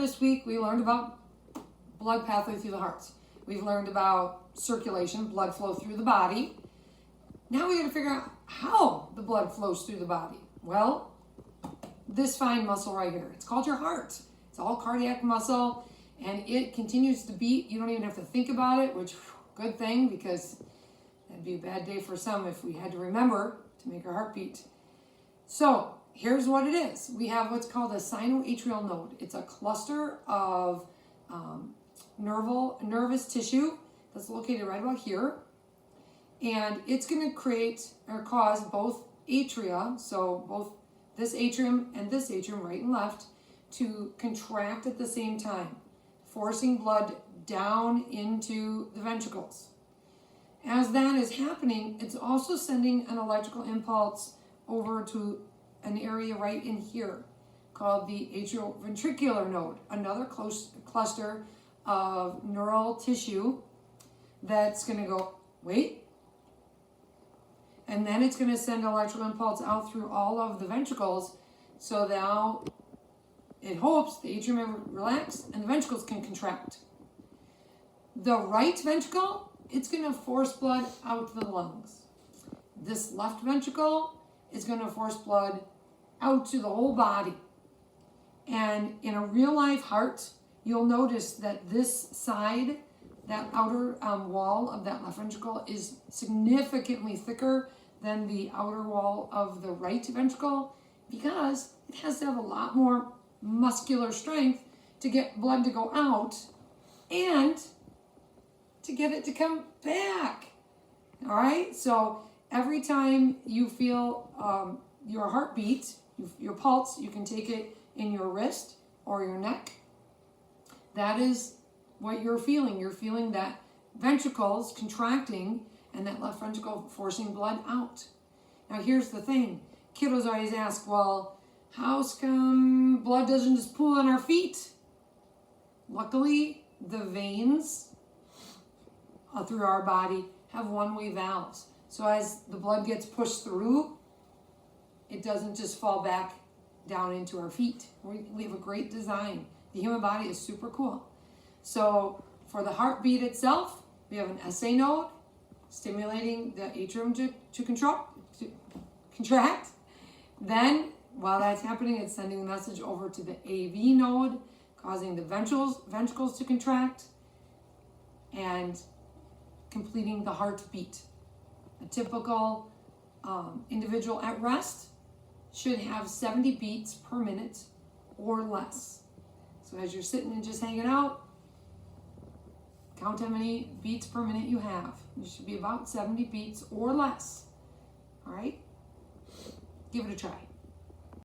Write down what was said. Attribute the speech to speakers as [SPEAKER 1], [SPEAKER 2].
[SPEAKER 1] this week, we learned about blood pathway through the heart. We've learned about circulation, blood flow through the body. Now we got to figure out how the blood flows through the body. Well, this fine muscle right here, it's called your heart. It's all cardiac muscle, and it continues to beat. You don't even have to think about it, which, good thing, because that'd be a bad day for some if we had to remember to make our heart beat. So here's what it is. We have what's called a sinoatrial node. It's a cluster of nervous tissue that's located right about here. And it's going to create or cause both atria, so both this atrium and this atrium, right and left, to contract at the same time, forcing blood down into the ventricles. As that is happening, it's also sending an electrical impulse over to an area right in here called the atrioventricular node, another close cluster of neural tissue that's going to go, wait, and then it's going to send electrical impulse out through all of the ventricles, so now it hopes the atrium will relax and the ventricles can contract. The right ventricle, it's going to force blood out to the lungs. This left ventricle is going to force blood out to the whole body. And in a real life heart, you'll notice that this side, that outer wall of that left ventricle is significantly thicker than the outer wall of the right ventricle, because it has to have a lot more muscular strength to get blood to go out and to get it to come back. All right, so every time you feel your heartbeat, your pulse, you can take it in your wrist or your neck. That is what you're feeling. You're feeling that ventricles contracting and that left ventricle forcing blood out. Now here's the thing. Kiddos always ask, well, how come blood doesn't just pool on our feet? Luckily, the veins through our body have one-way valves. So as the blood gets pushed through, it doesn't just fall back down into our feet. We have a great design. The human body is super cool. So for the heartbeat itself, we have an SA node stimulating the atrium to contract. Then, while that's happening, it's sending a message over to the AV node, causing the ventricles to contract and completing the heartbeat. A typical individual at rest should have 70 beats per minute or less. So as you're sitting and just hanging out, count how many beats per minute you have. You should be about 70 beats or less. All right? Give it a try.